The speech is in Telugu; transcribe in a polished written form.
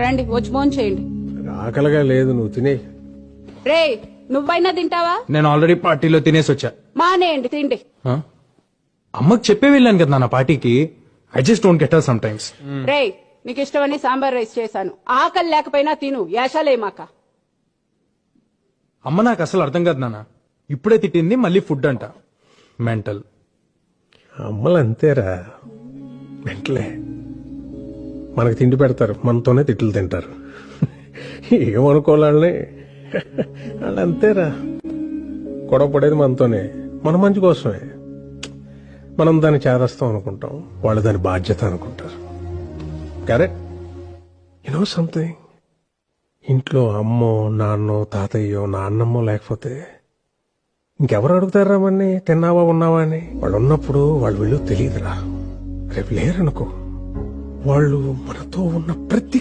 రండి వచ్చి ఫోన్ చేయండి. ఆకలిగా లేదు, నువ్వు తినే. రే నువ్వైనా తింటావా? నేను ఆల్రెడీ పార్టీలో తినేసి వచ్చా. మానేయండి తిండి. ఆ? అమ్మకి చెప్పే వెళ్ళాను కదా నా పార్టీకి. I just don't get her sometimes. రే నీకు ఇష్టమని సాంబార్ రైస్ చేశాను. ఆకలి లేకపోయినా తిను, యాషాలేమాక. అమ్మ నాకు అసలు అర్థం కాదు నాన్న. ఇప్పుడే తిట్టింది, మళ్ళీ ఫుడ్ అంట. మెంటల్. అమ్మలు అంతేరా, వెంటలే మనకు తిండి పెడతారు, మనతోనే తిట్లు తింటారు. ఏమనుకోవాలని వాళ్ళు అంతేరా. గొడవ పడేది మనతోనే, మన మంచి కోసమే. మనం దాన్ని చేదస్తాం అనుకుంటాం, వాళ్ళు దాని బాధ్యత అనుకుంటారు. కరెక్ట్. యు నో సంథింగ్, ఇంట్లో అమ్మో నాన్నో తాతయ్యో నాన్నమ్మో లేకపోతే ఇంకెవరు అడుగుతారా మన్ని తిన్నావా ఉన్నావా అని? వాళ్ళు ఉన్నప్పుడు వాళ్ళు వీళ్ళు తెలియదురా. రేపు లేరనుకో, వాళ్ళు మనతో ఉన్న ప్రతి